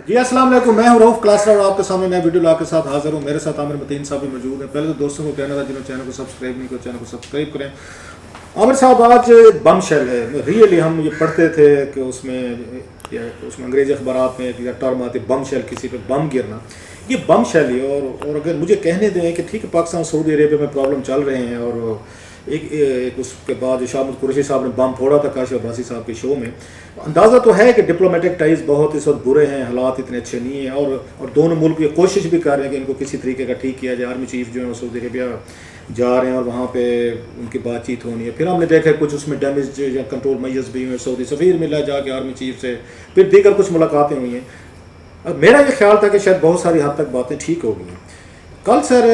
جی السلام علیکم، میں ہوں رؤف کلاسرا اور آپ کے سامنے نئے ویڈیو لا کے ساتھ حاضر ہوں. میرے ساتھ عامر متین صاحب بھی موجود ہیں. پہلے تو دوستوں کو کہنا تھا جنہوں نے چینل کو سبسکرائب نہیں کیا چینل کو سبسکرائب کریں. عامر صاحب آج بم شیل ہے. ریئلی ہم یہ پڑھتے تھے کہ اس میں انگریزی اخبارات میں ٹرم آتی بم شیل، کسی پہ بم گرنا. یہ بم شیل ہی اور اگر مجھے کہنے دیں کہ ٹھیک ہے پاکستان سعودی عربیہ میں پرابلم چل رہے ہیں، اور ایک اس کے بعد شاہ محمود قریشی صاحب نے بم پھوڑا تھا کاشف عباسی صاحب کے شو میں. اندازہ تو ہے کہ ڈپلومیٹک ٹائز بہت اس وقت برے ہیں، حالات اتنے اچھے نہیں ہیں، اور دونوں ملک یہ کوشش بھی کر رہے ہیں کہ ان کو کسی طریقے کا ٹھیک کیا جائے. آرمی چیف جو ہے سعودی عربیہ جا رہے ہیں اور وہاں پہ ان کی بات چیت ہونی ہے. پھر ہم نے دیکھا کچھ اس میں ڈیمیج یا کنٹرول میجرز بھی ہوئے. سعودی سفیر ملا جا کے آرمی چیف سے، پھر دیگر کچھ ملاقاتیں ہوئی ہیں. اب میرا یہ خیال تھا کہ شاید بہت ساری حد تک باتیں ٹھیک ہو گئی ہیں. کل سر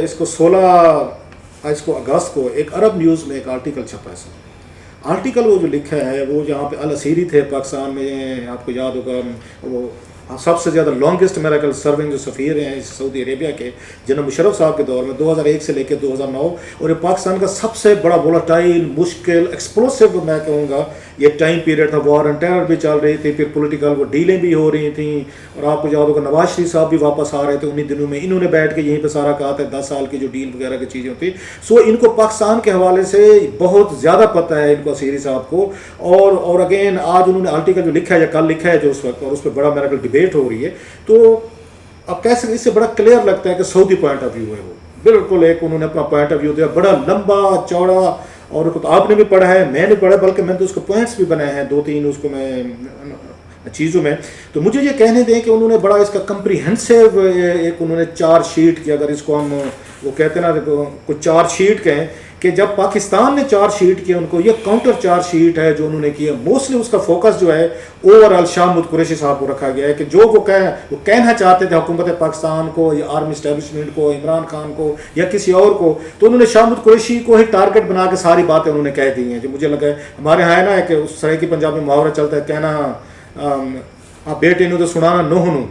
اس کو 16 اگست کو ایک عرب نیوز میں ایک آرٹیکل چھپا ہے. سر آرٹیکل وہ جو لکھا ہے وہ جہاں پہ الاسیری تھے پاکستان میں، آپ کو یاد ہوگا وہ سب سے زیادہ لانگسٹ میرا کل سرونگ جو سفیر ہیں سعودی عربیہ کے، جناب مشرف صاحب کے دور میں 2001 سے لے کے 2009، اور یہ پاکستان کا سب سے بڑا وولٹائل، مشکل، ایکسپلوسو میں کہوں گا یہ ٹائم پیریڈ تھا. وار اینڈ ٹیرر بھی چل رہی تھی، پھر پولیٹیکل وہ ڈیلیں بھی ہو رہی تھیں، اور آپ کو یاد ہوگا نواز شریف صاحب بھی واپس آ رہے تھے انہی دنوں میں. انہوں نے بیٹھ کے یہیں پہ سارا کہا تھا 10 سال کی جو ڈیل وغیرہ کی چیزیں ہوتی. سو ان کو پاکستان کے حوالے سے بہت زیادہ پتہ ہے ان کو اسیری صاحب کو. اور اگین آج انہوں نے آرٹیکل جو لکھا ہے یا کل لکھا ہے جو اس وقت، اور اس پہ بڑا میرا ڈیبیٹ ہو رہی ہے. تو اب کہہ سکتے اس سے بڑا کلیئر لگتا ہے کہ سعودی پوائنٹ آف ویو ہے وہ بالکل ایک انہوں نے اپنا پوائنٹ آف ویو دیا بڑا لمبا چوڑا، اور آپ نے بھی پڑھا ہے، میں نے پڑھا، بلکہ میں نے تو اس کو پوائنٹس بھی بنائے ہیں 2-3 اس کو میں چیزوں میں. تو مجھے یہ کہنے دیں کہ انہوں نے بڑا اس کا کمپریہنسو ایک انہوں نے 4 شیٹ کی، اگر اس کو ہم وہ کہتے ہیں نا کچھ 4 شیٹ کہیں کہ جب پاکستان نے 4 شیٹ کیا ان کو یہ کاؤنٹر 4 شیٹ ہے جو انہوں نے کیا. موسٹلی اس کا فوکس جو ہے اوور آل شاہ محمود قریشی صاحب کو رکھا گیا ہے کہ جو وہ کہنا چاہتے تھے حکومت پاکستان کو یا آرمی اسٹیبلشمنٹ کو، عمران خان کو یا کسی اور کو، تو انہوں نے شاہ محمود قریشی کو ہی ٹارگٹ بنا کے ساری باتیں انہوں نے کہہ دی ہیں. جو مجھے لگا ہے ہمارے یہاں ہے نا کہ اس طرح کی پنجاب میں محاورہ چلتا ہے کہنا بیٹے نے تو سنانا نو ہنو.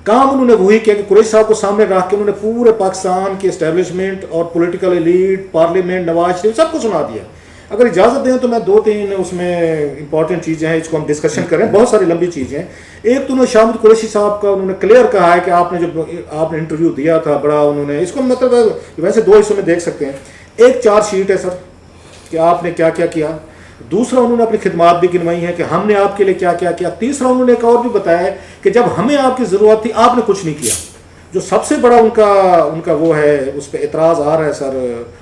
کام انہوں نے وہی کیا کہ قریشی صاحب کو سامنے رکھ کے انہوں نے پورے پاکستان کی اسٹیبلشمنٹ اور political elite, parliament, Nawaz Sharif سب کو سنا دیا. اگر اجازت دیں تو میں 2-3 اس میں امپورٹنٹ چیزیں ہیں اس کو ہم ڈسکشن کریں، بہت ساری لمبی چیزیں ہیں. ایک تو انہوں نے شاہ محمود قریشی صاحب کا انہوں نے کلیئر کہا ہے کہ آپ نے جو آپ نے انٹرویو دیا تھا بڑا، انہوں نے اس کو مطلب ویسے 2 حصوں میں دیکھ سکتے ہیں. ایک 4 شیٹ ہے سر کہ آپ نے کیا کیا کیا. دوسرا انہوں نے اپنی خدمات بھی گنوائی ہیں کہ ہم نے آپ کے لیے کیا کیا کیا. تیسرا انہوں نے ایک اور بھی بتایا ہے کہ جب ہمیں آپ کی ضرورت تھی آپ نے کچھ نہیں کیا. جو سب سے بڑا ان کا وہ ہے اس پہ اعتراض آ رہا ہے سر،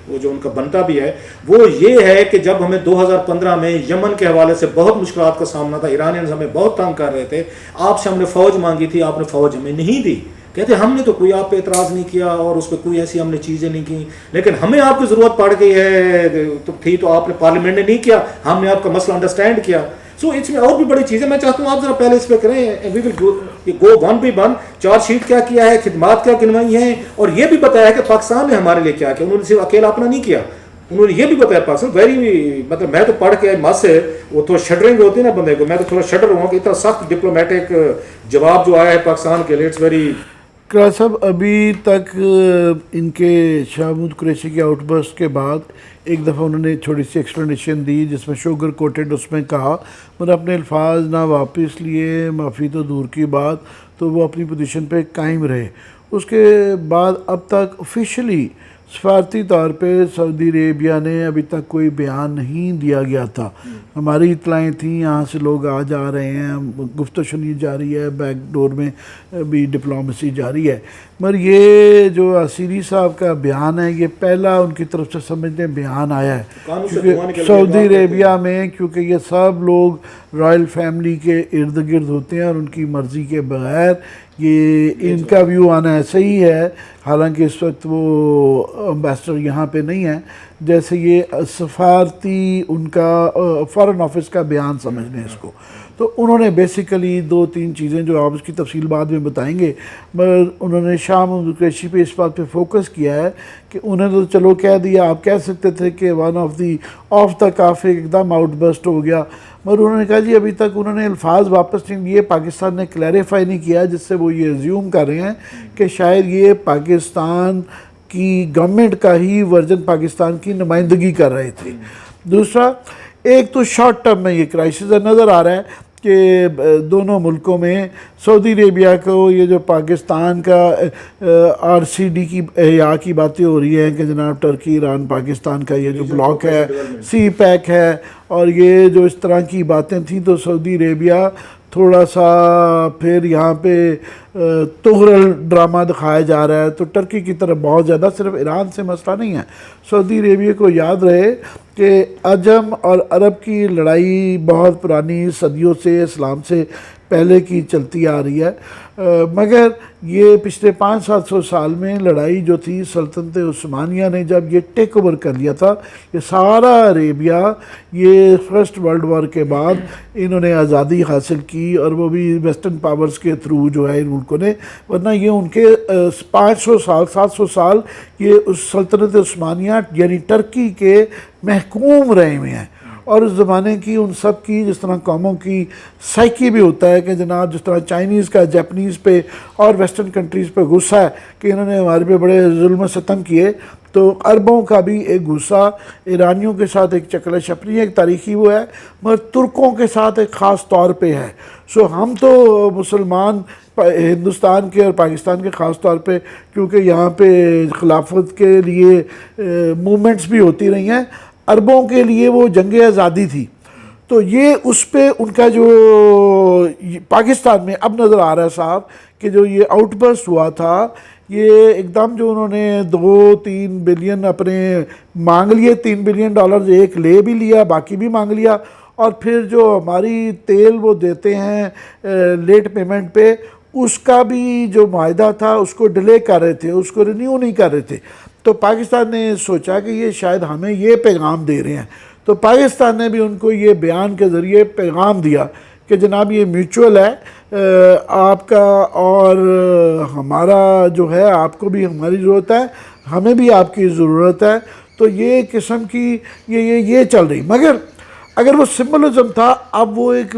وہ جو ان کا بنتا بھی ہے وہ یہ ہے کہ جب ہمیں 2015 میں یمن کے حوالے سے بہت مشکلات کا سامنا تھا، ایرانیز ہمیں بہت تنگ کر رہے تھے، آپ سے ہم نے فوج مانگی تھی، آپ نے فوج ہمیں نہیں دی. کہتے ہم نے تو کوئی آپ پہ اعتراض نہیں کیا اور اس پہ کوئی ایسی ہم نے چیزیں نہیں کی، لیکن ہمیں آپ کی ضرورت پڑ گئی ہے تو آپ نے پارلیمنٹ نے نہیں کیا، ہم نے آپ کا مسئلہ انڈرسٹینڈ کیا. سو اس میں اور بھی بڑی چیزیں میں چاہتا ہوں آپ ذرا پہلے اس پہ کریں. We will go one by one. 4 sheet کیا ہے، خدمات کیا گنوائی ہیں، اور یہ بھی بتایا کہ پاکستان نے ہمارے لیے کیا کیا. انہوں نے صرف اکیلا اپنا نہیں کیا، انہوں نے یہ بھی بتایا پاکستان ویری مطلب میں تو پڑھ کے ماں سے وہ تھوڑا شڈرنگ ہوتی ہے نا بندے کو، میں تو تھوڑا شڈر ہوں کہ اتنا سخت ڈپلومیٹک جواب جو آیا ہے پاکستان کے لیے، اٹس ویری. کرا صاحب ابھی تک ان کے شاہ محمود قریشی کے آؤٹ برسٹ کے بعد ایک دفعہ انہوں نے تھوڑی سی ایکسپلینیشن دی جس میں شوگر کوٹڈ، اس میں کہا مگر اپنے الفاظ نہ واپس لیے، معافی تو دور کی بات، تو وہ اپنی پوزیشن پہ قائم رہے. اس کے بعد اب تک آفیشلی سفارتی طور پہ سعودی عربیہ نے ابھی تک کوئی بیان نہیں دیا گیا تھا. ہماری اطلاعیں تھیں یہاں سے لوگ آ جا رہے ہیں، گفت و شنید جاری ہے، بیک ڈور میں بھی ڈپلومیسی جاری ہے. مگر یہ جو اسیری صاحب کا بیان ہے یہ پہلا ان کی طرف سے سمجھنے بیان آیا ہے، کیونکہ سعودی عربیہ میں کیونکہ یہ سب لوگ رائل فیملی کے ارد گرد ہوتے ہیں اور ان کی مرضی کے بغیر یہ ان کا ویو آنا ایسا ہی ہے. حالانکہ اس وقت وہ امبیسڈر یہاں پہ نہیں ہے، جیسے یہ سفارتی ان کا فارن آفس کا بیان سمجھ لیں اس کو. تو انہوں نے بیسیکلی 2-3 چیزیں جو آپ اس کی تفصیل بعد میں بتائیں گے، مگر انہوں نے شاہ محمود قریشی پہ اس بات پہ فوکس کیا ہے کہ انہیں تو چلو کہہ دیا، آپ کہہ سکتے تھے کہ ون آف دا کاف ایک دم آؤٹ برسٹ ہو گیا، مگر انہوں نے کہا جی ابھی تک انہوں نے الفاظ واپس نہیں لیے، پاکستان نے کلیریفائی نہیں کیا، جس سے وہ یہ ایزیوم کر رہے ہیں کہ شاید یہ پاکستان کی گورنمنٹ کا ہی ورژن پاکستان کی نمائندگی کر رہے تھے. دوسرا ایک تو شارٹ ٹرم میں یہ کرائسس نظر آ رہا ہے کہ دونوں ملکوں میں سعودی عربیہ کو یہ جو پاکستان کا RCD کی احیاء کی باتیں ہو رہی ہیں کہ جناب ٹرکی ایران پاکستان کا یہ جو بلاک ہے سی پیک ہے اور یہ جو اس طرح کی باتیں تھیں، تو سعودی عربیہ تھوڑا سا پھر یہاں پہ تغرل ڈرامہ دکھایا جا رہا ہے، تو ٹرکی کی طرف بہت زیادہ، صرف ایران سے مسئلہ نہیں ہے۔ سعودی عربیہ کو یاد رہے کہ عجم اور عرب کی لڑائی بہت پرانی صدیوں سے، اسلام سے پہلے کی چلتی آ رہی ہے، مگر یہ پچھلے 500-700 سال میں لڑائی جو تھی سلطنت عثمانیہ نے جب یہ ٹیک اوور کر لیا تھا، یہ سارا عربیہ یہ فرسٹ ورلڈ وار کے بعد انہوں نے آزادی حاصل کی، اور وہ بھی ویسٹرن پاورز کے تھرو جو ہے ان ملکوں نے، ورنہ یہ ان کے 500 سال 700 سال یہ اس سلطنت عثمانیہ یعنی ٹرکی کے محکوم رہے ہوئے ہیں۔ اور اس زمانے کی ان سب کی جس طرح قوموں کی سائیکی بھی ہوتا ہے کہ جناب جس طرح چائنیز کا جاپنیز پہ اور ویسٹرن کنٹریز پہ غصہ ہے کہ انہوں نے ہمارے پہ بڑے ظلم و ستم کیے، تو عربوں کا بھی ایک غصہ ایرانیوں کے ساتھ ایک چکلش اپنی ایک تاریخی وہ ہے، مگر ترکوں کے ساتھ ایک خاص طور پہ ہے۔ ہم تو مسلمان ہندوستان کے اور پاکستان کے خاص طور پہ کیونکہ یہاں پہ خلافت کے لیے موومنٹس بھی ہوتی رہی ہیں، عربوں کے لیے وہ جنگ آزادی تھی، تو یہ اس پہ ان کا جو پاکستان میں اب نظر آ رہا ہے صاحب کہ جو یہ آؤٹ برسٹ ہوا تھا، یہ ایک دم جو انہوں نے 2-3 بلین اپنے مانگ لیے، $3 بلین ایک لے بھی لیا، باقی بھی مانگ لیا، اور پھر جو ہماری تیل وہ دیتے ہیں لیٹ پیمنٹ پہ، اس کا بھی جو معاہدہ تھا اس کو ڈیلے کر رہے تھے، اس کو رینیو نہیں کر رہے تھے۔ تو پاکستان نے سوچا کہ یہ شاید ہمیں یہ پیغام دے رہے ہیں، تو پاکستان نے بھی ان کو یہ بیان کے ذریعے پیغام دیا کہ جناب یہ میوچول ہے، آپ کا اور ہمارا جو ہے، آپ کو بھی ہماری ضرورت ہے، ہمیں بھی آپ کی ضرورت ہے، تو یہ قسم کی یہ چل رہی۔ مگر اگر وہ سمبلزم تھا، اب وہ ایک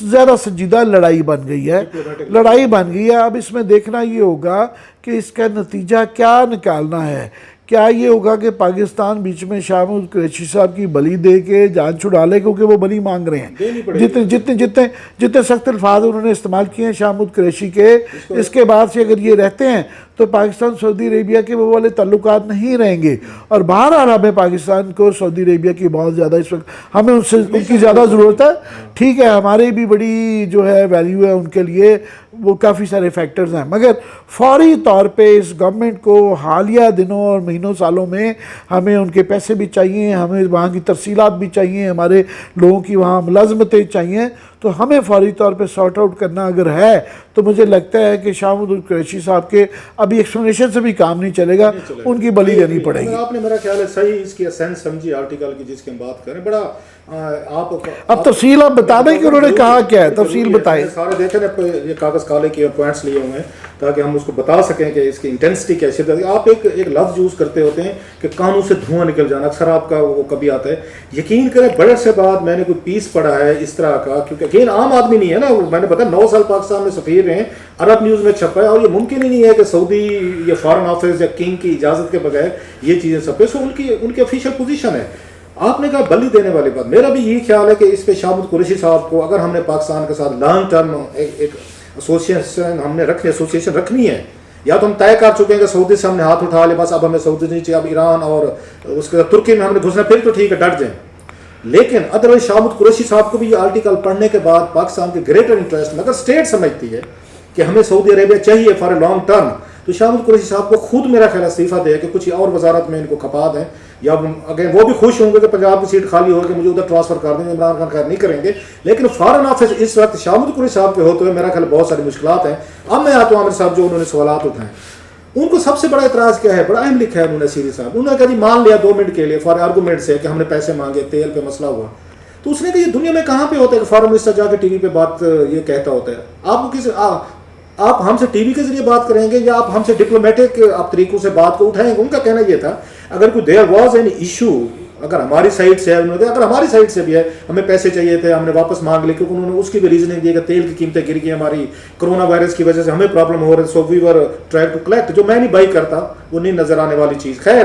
زیادہ سنجیدہ لڑائی بن گئی ہے، اب اس میں دیکھنا یہ ہوگا کہ اس کا نتیجہ کیا نکالنا ہے۔ کیا یہ ہوگا کہ پاکستان بیچ میں شاہ محمود قریشی صاحب کی بلی دے کے جان چھڑا لے، کیونکہ وہ بلی مانگ رہے ہیں، جتنے سخت الفاظ انہوں نے استعمال کیے ہیں شاہ محمود قریشی کے، اس کے بعد سے اگر یہ رہتے ہیں تو پاکستان سعودی عربیہ کے وہ والے تعلقات نہیں رہیں گے، اور بہرحال ہمیں پاکستان کو سعودی عربیہ کی بہت زیادہ اس وقت ہمیں ان کی زیادہ ضرورت ہے۔ ٹھیک ہے، ہماری بھی بڑی جو ہے ویلیو ہے ان کے لیے، وہ کافی سارے فیکٹرز ہیں، مگر فوری طور پہ اس گورنمنٹ کو حالیہ دنوں اور مہینوں سالوں میں ہمیں ان کے پیسے بھی چاہیے، ہمیں وہاں کی تفصیلات بھی چاہیے، ہمارے لوگوں کی وہاں ملازمتیں چاہیے، تو ہمیں فوری طور پہ سارٹ آؤٹ کرنا اگر ہے تو مجھے لگتا ہے کہ شاہ محمود قریشی صاحب کے ابھی ایکسپلینیشن سے بھی کام نہیں چلے گا، ان کی بلی دینی پڑے گی۔ آپ نے میرا خیال ہے صحیح اس کی اسینس سمجھی آرٹیکل کی جس کی ہم بات کریں، بڑا اب تفصیل آپ بتا دیں کہ انہوں نے کہا کیا ہے، تفصیل بتائیں۔ سارے دیکھیں یہ کاغذ کالے کے پوائنٹس لیے ہوئے ہیں تاکہ ہم اس کو بتا سکیں کہ اس کی انٹینسٹی کیا شدت ہے۔ آپ ایک لفظ یوز کرتے ہوتے ہیں کہ کانوں سے دھواں نکل جانا، اکثر آپ کا وہ کبھی آتا ہے، یقین کریں بڑے عرصے بعد میں نے کوئی پیس پڑھا ہے اس طرح کا، کیونکہ یقین عام آدمی نہیں ہے نا، میں نے پتا 9 سال پاکستان میں سفیر رہے ہیں، عرب نیوز میں چھپا ہے، اور یہ ممکن ہی نہیں ہے کہ سعودی یا فارن آفس یا کنگ کی اجازت کے بغیر یہ چیزیں چھپے، سو ان کی آفیشیل پوزیشن ہے۔ آپ نے کہا بلی دینے والی بات، میرا بھی یہی خیال ہے کہ اس پہ شاہ محمود قریشی صاحب کو اگر ہم نے پاکستان کے ساتھ لانگ ٹرم ایک ایسوسیشن رکھنی ہے، یا تو ہم طے کر چکے ہیں کہ سعودی سے ہم نے ہاتھ اٹھا لے، بس اب ہمیں سعودی نہیں چاہیے، اب ایران اور اس کے ترکی میں ہم نے گھسنا، پھر تو ٹھیک ہے ڈٹ جائیں، لیکن ادروائز شاہ محمود قریشی صاحب کو بھی یہ آرٹیکل پڑھنے کے بعد پاکستان کے گریٹر انٹرسٹ میں اگر اسٹیٹ سمجھتی ہے کہ ہمیں سعودی عربیہ چاہیے فار اے لانگ ٹرم، تو شاہ محمود قریشی صاحب کو خود میرا خیال استعفیٰ دے کہ کچھ اور وزارت میں ان کو کھپا دیں، یا اگین وہ بھی خوش ہوں گے کہ پنجاب کی سیٹ خالی ہو کہ مجھے ادھر ٹرانسفر کر دیں گے، عمران خان خیر نہیں کریں گے، لیکن فارن آفس اس وقت شاہ محمود قریشی صاحب کے ہوتے ہوئے میرا خیال بہت ساری مشکلات ہیں۔ اب میں آتا ہوں عامر صاحب جو انہوں نے سوالات اٹھائے، ان کو سب سے بڑا اعتراض کیا ہے، بڑا اہم لکھا ہے انہوں نے سیری صاحب، انہوں نے کہا جی مان لیا 2 منٹ کے لیے فار آرگومنٹ سے کہ ہم نے پیسے مانگے، تیل پہ مسئلہ ہوا، تو اس نے کہا یہ دنیا میں کہاں پہ ہوتا ہے کہ فارن منسٹر جا کے ٹی وی پہ بات یہ کہتا ہوتا ہے، آپ ہم سے ٹی وی کے ذریعے بات کریں گے یا آپ ہم سے ڈپلومیٹک آپ طریقوں سے بات کو اٹھائیں گے؟ ان کا کہنا یہ تھا اگر کوئی دیر واز این ایشو، اگر ہماری سائڈ سے ہے، اگر ہماری سائڈ سے بھی ہے، ہمیں پیسے چاہیے تھے، ہم نے واپس مانگ لے، کیونکہ انہوں نے اس کی بھی ریزننگ دی کہ تیل کی قیمتیں گر گئی ہماری، کرونا وائرس کی وجہ سے ہمیں پرابلم ہو رہی ہے، سو وی ور ٹرائی ٹو کلیکٹ، جو میں نہیں بائی کرتا وہ نہیں نظر آنے والی چیز، خیر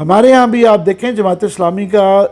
ہمارے ہاں بھی آپ دیکھیں جماعت اسلامی کا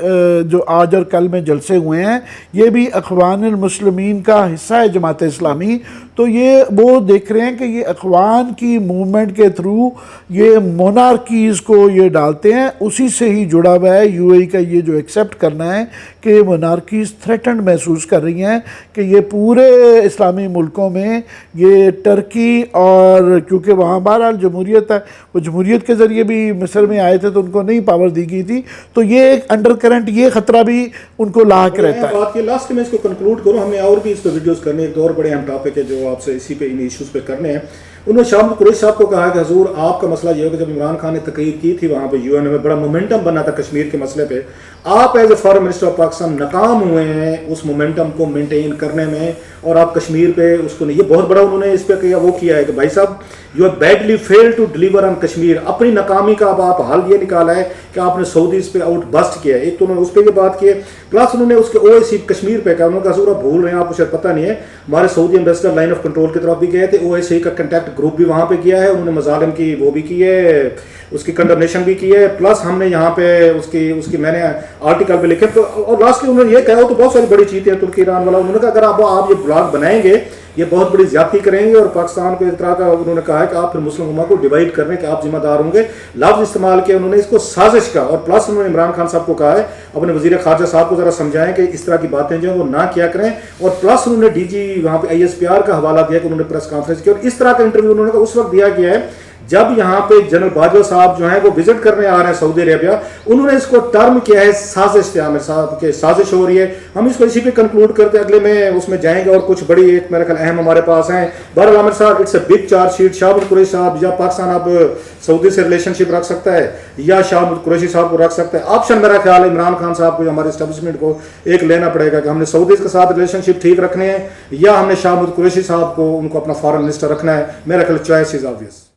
جو آج اور کل میں جلسے ہوئے ہیں یہ بھی اخوان المسلمین کا حصہ ہے جماعت اسلامی. تو یہ وہ دیکھ رہے ہیں کہ یہ اخوان کی موومنٹ کے تھرو یہ مونارکیز کو یہ ڈالتے ہیں, اسی سے ہی جڑا ہوا ہے یو اے ای کا یہ جو ایکسیپٹ کرنا ہے کہ مونارکیز تھریٹنڈ محسوس کر رہی ہیں کہ یہ پورے اسلامی ملکوں میں یہ ٹرکی, اور کیونکہ وہاں بہرحال جمہوریت ہے, وہ جمہوریت کے ذریعے بھی مصر میں آئے تھے تو ان کو نہیں پاور دی گئی تھی, تو یہ ایک انڈر کرنٹ, یہ خطرہ بھی ان کو لاحق رہتا ہے. بات کی لاسٹ میں اس کو کنکلوڈ کروں, ہمیں اور بھی اس پہ ویڈیوز کرنے, ایک اور بڑے اہم ٹاپک ہے جو آپ سے اسی پہ ان ایشوز پہ کرنے ہیں. انہوں نے شاہ محمود قریشی صاحب کو کہا کہ حضور آپ کا مسئلہ یہ ہو کہ جب عمران خان نے تقریر کی تھی وہاں پہ یو این میں بڑا مومنٹم بنا تھا کشمیر کے مسئلے پہ, آپ as a foreign minister of Pakistan ناکام ہوئے ہیں اس مومنٹم کو مینٹین کرنے میں, اور آپ کشمیر پہ اس کو نہیں, یہ بہت بڑا انہوں نے اس پہ وہ کیا ہے کہ بھائی صاحب you have badly fail to deliver on Kashmir. اپنی ناکامی کا اب آپ حل یہ نکالا ہے کہ آپ نے سعودیز پہ آؤٹ بسٹ کیا ہے. ایک تو انہوں نے اس پہ یہ بات کی ہے, پلس انہوں نے اس کے او اے سی کشمیر پہ کہا, انہوں نے کہا حضور آپ بھول رہے ہیں, آپ کو شاید پتہ نہیں ہے ہمارے سعودی ایمبیسڈر لائن آف کنٹرول کی طرف بھی گئے تھے, او اے سی کا کنٹیکٹ گروپ بھی وہاں پہ کیا ہے, انہوں نے مظالم کی وہ بھی کی ہے, اس کی کنڈمنیشن بھی کی ہے, پلس ہم نے یہاں پہ اس کی میں نے آرٹیکل پہ لکھے. تو اور لاسٹلی انہوں نے یہ کہا, وہ تو بہت ساری بڑی چیزیں ہیں ترکی ایران والا, انہوں نے کہا اگر آپ یہ بلاگ بنائیں گے یہ بہت بڑی زیادتی کریں گے اور پاکستان کو اس طرح کا, انہوں نے کہا ہے کہ آپ پھر مسلم امہ کو ڈیوائڈ کرنے کے آپ ذمہ دار ہوں گے. لفظ استعمال کیا انہوں نے اس کو سازش کا, اور پلس انہوں نے عمران خان صاحب کو کہا ہے اپنے وزیر خارجہ صاحب کو ذرا سمجھائیں کہ اس طرح کی باتیں جو ہیں وہ نہ کیا کریں, اور پلس انہوں نے ڈی جی وہاں پہ ISPR کا حوالہ دیا کہ انہوں نے پریس کانفرنس کی, اور اس طرح کا انٹرویو انہوں نے اس وقت دیا گیا ہے جب یہاں پہ جنرل باجوہ صاحب جو ہیں وہ وزٹ کرنے آ رہے ہیں سعودی عربیہ. انہوں نے اس کو ٹرم کیا ہے سازش, عامر صاحب کے سازش ہو رہی ہے. ہم اس کو اسی پہ کنکلوڈ کرتے اگلے میں اس میں جائیں گے, اور کچھ بڑی ایک میرا خیال اہم ہمارے پاس ہیں. بہرحال Aamir sahab it's a big charge sheet. Shah Mahmood Qureshi sahab, یا پاکستان اب سعودی سے ریلیشن شپ رکھ سکتا ہے یا شاہ محمود قریشی صاحب کو رکھ سکتا ہے. آپشن میرا خیال ہے عمران خان صاحب کو, ہمارے اسٹیبلشمنٹ کو ایک لینا پڑے گا کہ ہم نے سعودیز کے ساتھ ریلیشن شپ ٹھیک رکھنے ہیں یا ہم نے شاہ محمود قریشی صاحب کو ان کو اپنا فارن منسٹر رکھنا ہے. میرا خیال چوائس از آبویس.